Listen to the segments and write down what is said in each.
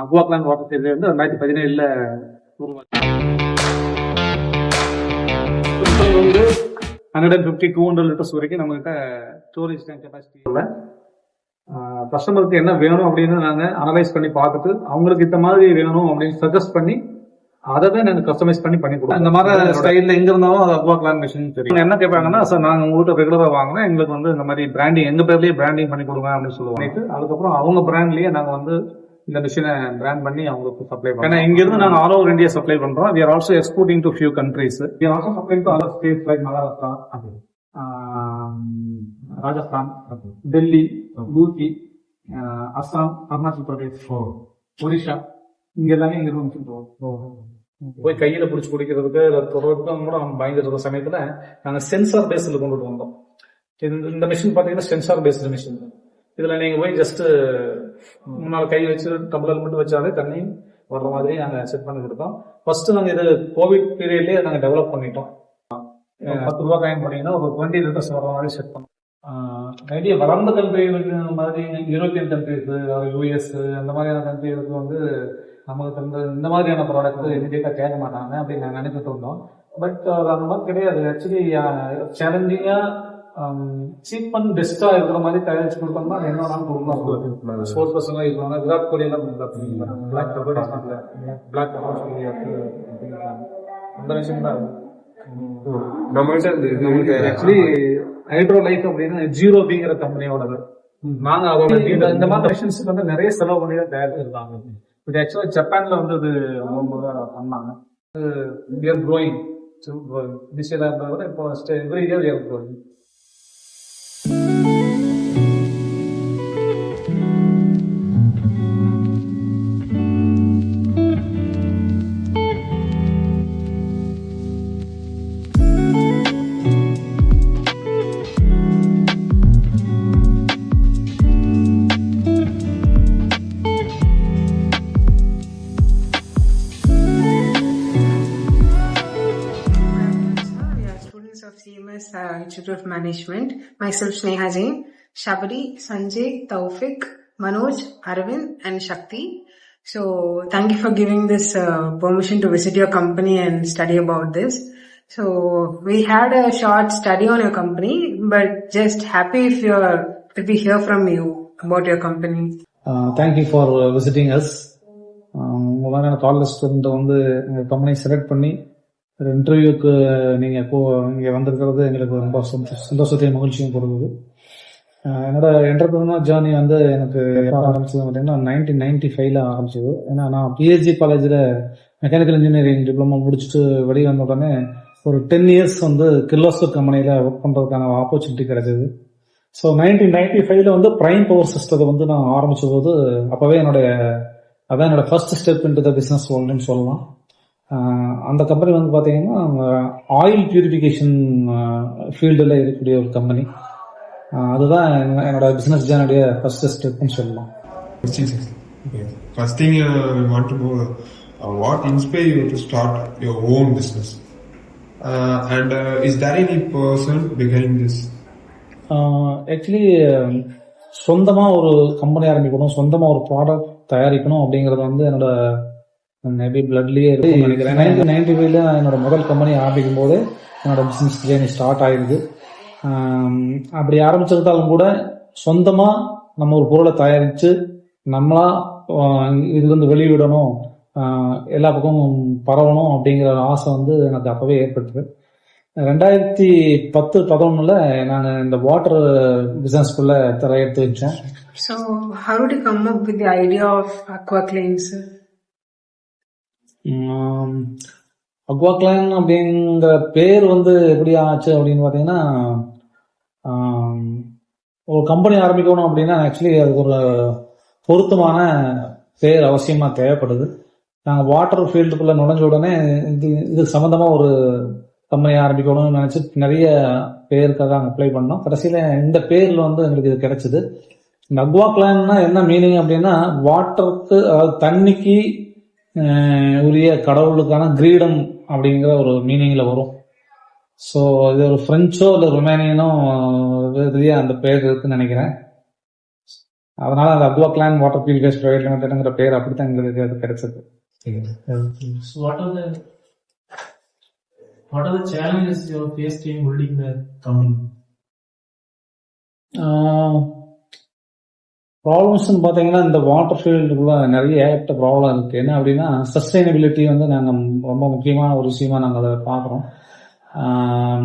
அக்வாக்லாண்ட் water சேவை வந்து 2017 உருவாச்சு. வந்து 150-200 லிட்டர்ஸ் வரைக்கும் நம்மகிட்ட ஸ்டோரேஜ் டேங்க் கெப்பாசிட்டி உள்ள கஸ்டமருக்கு என்ன வேணும் அப்படின்னு நாங்கள் அனலைஸ் பண்ணி பார்த்துட்டு அவங்களுக்கு இந்த மாதிரி வேணும் அப்படின்னு சஜஸ்ட் பண்ணி அதை தான் நாங்கள் கஸ்டமைஸ் பண்ணி கொடுப்போம். இந்த மாதிரி ஸ்டைலில் எங்கே இருந்தாலும் அது அக்வாக்லாண்ட் மிஷின் தெரியும். என்ன கேட்பாங்கன்னா, சார் நாங்கள் உங்கள்கிட்ட ரெகுலராக வாங்கினா எங்களுக்கு வந்து இந்த மாதிரி பிராண்டிங் எங்கள் பேர்லேயே பிராண்டிங் பண்ணி கொடுங்க அப்படின்னு சொல்லுவாங்க. அதுக்கப்புறம் அவங்க பிராண்ட்லேயே நாங்கள் வந்து இந்த மிஷினை பிராண்ட் பண்ணி அவங்களுக்கு சப்ளை பண்ணுவோம். ஏன்னா இங்கிருந்து நாங்கள் ஆல் ஓவர் இந்தியா சப்ளை பண்றோம். we are also exporting to few countries. we are also supplying to other states like Maharashtra, Rajasthan, Delhi, UP, Assam, Arunachal Pradesh, Odisha. இங்க எல்லாமே இங்க இருந்து போய் கையில பிடிச்சி குடிக்கிறதுக்கு தொடர்புக்கும் கூட நம்ம பயந்துட்டு இருக்க சமயத்துல நாங்க சென்சார் பேஸ்ல கொண்டுட்டு வந்தோம். இந்த மிஷின் பாத்தீங்கன்னா சென்சார் பேஸ்டு மிஷின். இதுல நீங்க போய் ஜஸ்ட் முன்னாள் கை வச்சு டம்ளர் மட்டும் வச்சாலே தண்ணி வர்ற மாதிரி நாங்க செட் பண்ணி கொடுத்தோம். ஃபர்ஸ்ட் நாங்க இது கோவிட் பீரியட்லயே நாங்க டெவலப் பண்ணிட்டோம். 10 ரூபாய் காயின் பண்ணீங்கன்னா ஒரு 20 லிட்டர்ஸ் வர்ற மாதிரி செட் பண்ணோம். நிறைய வளர்ந்த கண்ட்ரி மாதிரி யூரோப்பியன் கண்ட்ரிஸ், யூஎஸ் அந்த மாதிரியான கண்ட்ரிகளுக்கு வந்து நமக்கு இந்த மாதிரியான ப்ராடக்ட் இமீடியட்டா கேட்க மாட்டாங்க அப்படின்னு நாங்க நினைச்சிட்டு இருந்தோம். பட் அந்த மாதிரி கிடையாது. ஆக்சுவலி சேலஞ்சிங்கா சீப் அண்ட் பெஸ்டா இருக்கிற மாதிரி தயாரிச்சு கொடுத்தோம்னா என்னன்னா ஸ்போர்ட்ஸ் பர்சன் இருக்காங்க. விராட் கோலி எல்லாம் பிளாக் அந்த விஷயம் தான் ஆக்சுவலி ஹைட்ரோ லைஃப் அப்படின்னு ஜீரோ அப்படிங்கிற கம்பெனியோட நாங்க அவங்க இந்த மாதிரி மிஷின்ஸ்க்கு வந்து நிறைய செலவு பண்ணி தான் தயாரிச்சிருக்காங்க. இது ஆக்சுவலா ஜப்பான்ல வந்து இது ரொம்ப பண்ணாங்க. we are growing. this year இப்போ every year we are growing. CMS Institute of Management. Myself Sneha Jain, Shabari, Sanjay, Taufik, Manoj, Arvind and Shakti. So thank you for giving this permission to visit your company and study about this. So we had a short study on your company, but just happy if we hear from you about your company. Thank you for visiting us. உங்களான call list வந்து எங்கள் company select பண்ணி இன்டர்வியூக்கு நீங்க இங்க வந்திருக்கிறது எங்களுக்கு ரொம்ப சந்தோஷத்தையும் மகிழ்ச்சியும் கொடுக்குது. என்னோட என்டர்பிரினர் ஜேர்னி வந்து எனக்கு ஆரம்பிச்சது பார்த்தீங்கன்னா 1995 ஆரம்பிச்சது. ஏன்னா நான் பிஹெச்டி காலேஜில் மெக்கானிக்கல் இன்ஜினியரிங் டிப்ளமோ முடிச்சுட்டு வெளியே வந்த உடனே ஒரு 10 இயர்ஸ் வந்து கிர்லோஸ்கர் கம்பெனியில் ஒர்க் பண்ணுறதுக்கான ஆப்பர்ச்சுனிட்டி கிடைச்சது. ஸோ 1995 வந்து பிரைம் பவர் சிஸ்டத்தை வந்து நான் ஆரம்பிச்ச போது அப்போவே அதான் என்னோட ஃபர்ஸ்ட் ஸ்டெப் இன்டு த பிஸ்னஸ் வேர்ல்டுன்னு சொல்லலாம். அந்த கம்பெனி வந்து பார்த்தீங்கன்னா ஆயில் பியூரிஃபிகேஷன் ஃபீல்டில் இருக்கக்கூடிய ஒரு கம்பெனி. அதுதான் என்னோட பிஸ்னஸ் ஜேர்னியோட ஃபர்ஸ்ட் ஸ்டெப்னு சொல்லலாம். First thing I want to know what inspired you to start your own business and is there any person behind this? Actually சொந்தமாக ஒரு கம்பெனி ஆரம்பிக்கணும், சொந்தமாக ஒரு ப்ராடக்ட் தயாரிக்கணும் அப்படிங்கிறது வந்து என்னோட மேபி பிளட்லயே இருக்கும்னு நினைக்கிறேன். 1995 என்னோட முதல் கம்பெனி ஆரம்பிக்கும் போது என்னோட பிசினஸ் ஜேர்னி ஸ்டார்ட் ஆயிடுது. அப்படி ஆரம்பிச்சிருந்தாலும் கூட சொந்தமா நம்ம ஒரு பொருளை தயாரிச்சு நம்மளா இதுல இருந்து வெளியிடணும், எல்லா பக்கமும் பரவணும் அப்படிங்கிற ஆசை வந்து எனக்கு அப்பவே ஏற்பட்டது. 2010-11 நான் இந்த வாட்டர் பிசினஸ்க்குள்ள தலையெடுத்து வச்சேன். So how did you come up with the idea of Aquaclanes? அக்வாக்லைன் அப்படிங்கிற பேர் வந்து எப்படி ஆச்சு அப்படின்னு பார்த்தீங்கன்னா, ஒரு கம்பெனி ஆரம்பிக்கணும் அப்படின்னா ஆக்சுவலி அதுக்கு ஒரு பொருத்தமான பேர் அவசியமா தேவைப்படுது. நாங்கள் வாட்டர் ஃபீல்டுக்குள்ள நுழைஞ்ச உடனே இது சம்மந்தமா ஒரு கம்பெனி ஆரம்பிக்கணும்னு நினைச்சு நிறைய பேருக்காக நாங்கள் அப்ளை பண்ணோம். கடைசியில இந்த பேர்ல வந்து எங்களுக்கு இது கிடைச்சது. இந்த அக்வாக்லைன்னா என்ன மீனிங் அப்படின்னா, வாட்டருக்கு அதாவது தண்ணிக்கு உரிய கடவுளுக்கான கிரீடம் அப்படிங்கிற ஒரு மீனிங்ல வரும். ஸோ இது ஒரு பிரெஞ்சோ இல்லை ரொமானியனோ அந்த பேர் இருக்குன்னு நினைக்கிறேன். அதனால அந்த அக்வாக்லாண்ட் வாட்டர் பியூரிஃபையர்ஸ் பிரைவேட் லிமிடெட்ங்கிற பேர் அப்படித்தான் எங்களுக்கு அது கிடைச்சது. So what are the challenges you have faced in building the company? ப்ராப்ளம்ஸ்ன்னு பார்த்தீங்கன்னா இந்த வாட்டர் ஃபீல்டுக்குள்ள நிறைய ஏகப்பட்ட ப்ராப்ளம் இருக்குது. என்ன அப்படின்னா சஸ்டைனபிலிட்டி வந்து நாங்கள் ரொம்ப முக்கியமான ஒரு விஷயமா நாங்கள் அதை பார்க்குறோம்.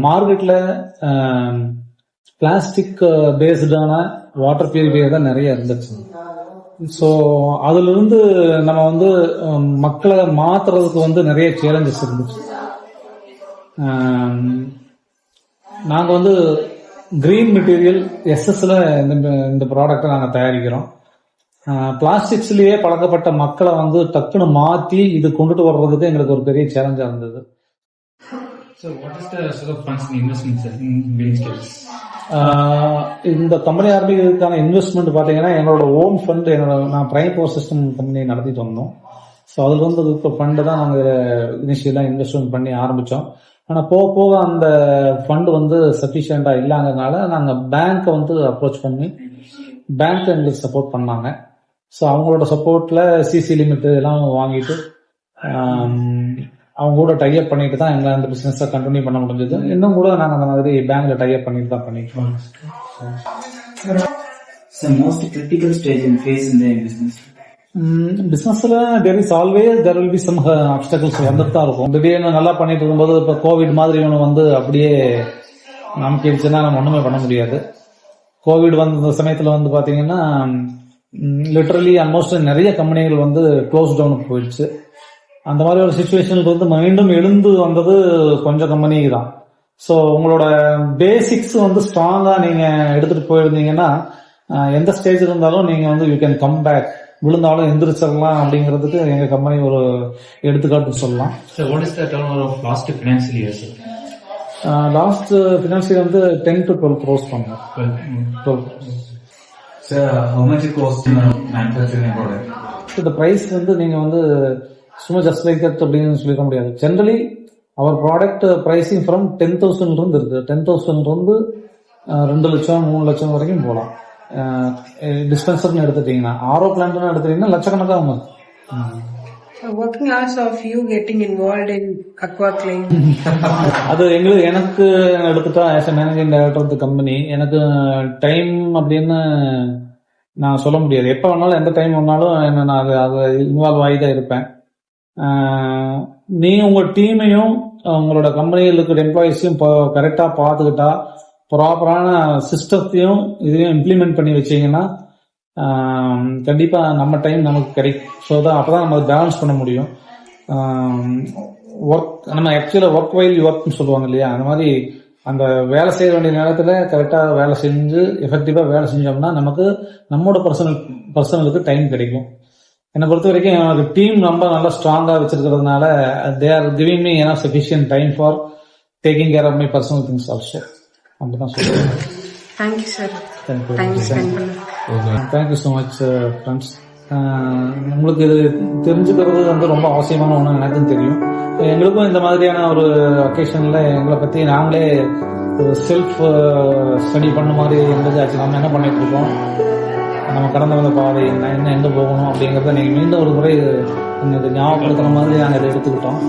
மார்க்கெட்டில் பிளாஸ்டிக் பேஸ்டான வாட்டர் பியூரிஃபையர் தான் நிறைய இருந்துச்சு. ஸோ அதிலிருந்து நம்ம வந்து மக்களை மாற்றுறதுக்கு வந்து நிறைய சேலஞ்சஸ் இருந்துச்சு. நாங்கள் வந்து கிரீன் மெட்டீரியல் எஸ்எஸ்ல இந்த ப்ராடக்டை நாங்கள் தயாரிக்கிறோம். பிளாஸ்டிக்ஸ்லயே பழக்கப்பட்ட மக்களை வந்து டக்குன்னு மாற்றி இது கொண்டுட்டு வர்றதுக்கு எங்களுக்கு ஒரு பெரிய சேலஞ்சா இருந்தது. So what is the sort of funds and investments in building skills? இந்த கம்பெனி ஆரம்பிக்கிறதுக்கான இன்வெஸ்ட்மெண்ட் பார்த்தீங்கன்னா என்னோட ஓன் ஃபண்ட், நான் பிரைம் பவர் சிஸ்டம் கம்பெனி நடத்திட்டு வந்தோம். ஸோ அதுல வந்து இருக்க ஃபண்டு தான் நாங்கள் இனிஷியலாக இன்வெஸ்ட்மெண்ட் பண்ணி ஆரம்பித்தோம். ஆனால் போக போக அந்த ஃபண்டு வந்து சஃபிஷியண்டாக இல்லாததுனால நாங்கள் பேங்க்கை வந்து அப்ரோச் பண்ணி பேங்க் எங்களுக்கு சப்போர்ட் பண்ணாங்க. ஸோ அவங்களோட சப்போர்ட்டில் சிசி லிமிட் எல்லாம் வாங்கிட்டு அவங்க கூட டைப் பண்ணிட்டு தான் எங்களை அந்த பிசினஸை கண்டினியூ பண்ண முடிஞ்சது. இன்னும் கூட நாங்கள் அந்த மாதிரி பேங்க்ல டைப் பண்ணிட்டு தான் பண்ணிட்டோம். most critical stage in phase in the business? பிசினஸ்ல there is always there will be some obstacles வந்துட்டு தான் இருக்கும். திடீர்னு நல்லா பண்ணிட்டு இருக்கும்போது இப்போ கோவிட் மாதிரி ஒன்று வந்து அப்படியே நமக்கு இருந்துச்சுன்னா நம்ம ஒண்ணுமே பண்ண முடியாது. கோவிட் வந்த சமயத்துல வந்து பாத்தீங்கன்னா லிட்டரலி ஆல்மோஸ்ட் நிறைய கம்பெனிகள் வந்து க்ளோஸ் டவுன் போயிடுச்சு. அந்த மாதிரி ஒரு சுச்சுவேஷனுக்கு வந்து மீண்டும் எழுந்து வந்தது கொஞ்சம் கம்பெனி தான். ஸோ உங்களோட பேசிக்ஸ் வந்து ஸ்ட்ராங்கா நீங்க எடுத்துட்டு போயிருந்தீங்கன்னா எந்த ஸ்டேஜ் இருந்தாலும் நீங்க வந்து யூ கேன் கம் பேக், விழுந்தாலும் எந்திரிச்சிடலாம் அப்படிங்கிறதுக்கு எங்க கம்பெனி ஒரு எடுத்துக்காட்டு சொல்லலாம். So what is the turnover of last financial year, sir? Last financial வந்து 10 to 12 crores பண்ணோம். 12 crores. Sir, how much it costs in manufacturing a product? இந்த பிரைஸ் வந்து நீங்க வந்து சும்மா ஜஸ்ட் லைக் தட் அப்படின்னு சொல்லிக்க முடியாது. ஜென்ரலி அவர் ப்ராடக்ட் பிரைசிங் ஃப்ரம் 10,000 இருந்து இருக்கு. 10,000 இருந்து 2 லட்சம் 3 லட்சம் வரைக்கும் போகலாம். டிஸ்பென்சர்னு எடுத்துட்டீங்கன்னா, ஆரோ பிளான்ட்னு எடுத்துட்டீங்கன்னா லட்சக்கணக்காக. Working hours of you getting involved in aquaclaim? அது எனக்கு எடுத்துட்டா as a managing director of the company எனக்கு டைம் அப்படின்னு நான் சொல்ல முடியாது. எப்போ வேணாலும் எந்த டைம் வேணாலும் என்ன நான் அதை இன்வால்வ் ஆகி தான் இருப்பேன். நீ உங்க டீமையும் உங்களோட கம்பெனியில் இருக்கிற எம்ப்ளாயிஸையும் கரெக்டா பார்த்துக்கிட்டா, ப்ராப்பரான சிஸ்டத்தையும் இதையும் இம்ப்ளிமெண்ட் பண்ணி வச்சீங்கன்னா கண்டிப்பா நம்ம டைம் நமக்கு கிடைக்கும். ஸோ தான் அப்பதான் நம்ம பேலன்ஸ் பண்ண முடியும். ஒர்க் நம்ம ஆக்சுவலா ஒர்க் வைல் ஒர்க்னு சொல்லுவாங்க இல்லையா, அந்த மாதிரி அந்த வேலை செய்ய வேண்டிய நேரத்துல கரெக்டா வேலை செஞ்சு எஃபெக்டிவா வேலை செஞ்சோம்னா நமக்கு நம்மளோட பர்சனலுக்கு டைம் கிடைக்கும். என்னை பொறுத்த வரைக்கும் எனக்கு டீம் ரொம்ப நல்லா ஸ்ட்ராங்கா வச்சிருக்கிறதுனால they are giving me enough sufficient time for taking care of my personal things also. அப்படிதான் சொல்லுவேன். Thank you, sir. Thank you. Time spent பண்ண. Thank you so much friends. உங்களுக்கு இது தெரிஞ்சுக்கிறது வந்து ரொம்ப அவசியமான ஒன்று எனக்கும் தெரியும். எங்களுக்கும் இந்த மாதிரியான ஒரு ஒகேஷன்ல எங்களை பத்தி நாங்களே ஒரு செல்ஃப் ஸ்டடி பண்ண மாதிரி இருந்துச்சு. நம்ம என்ன பண்ணிட்டு இருக்கோம், நம்ம கடந்து வந்த பாதை என்ன எங்க போகணும் அப்படிங்கறத நீங்க மீண்டும் ஒரு முறை ஞாபகப்படுத்துற மாதிரி நாங்கள் இதை எடுத்துக்கிட்டோம்.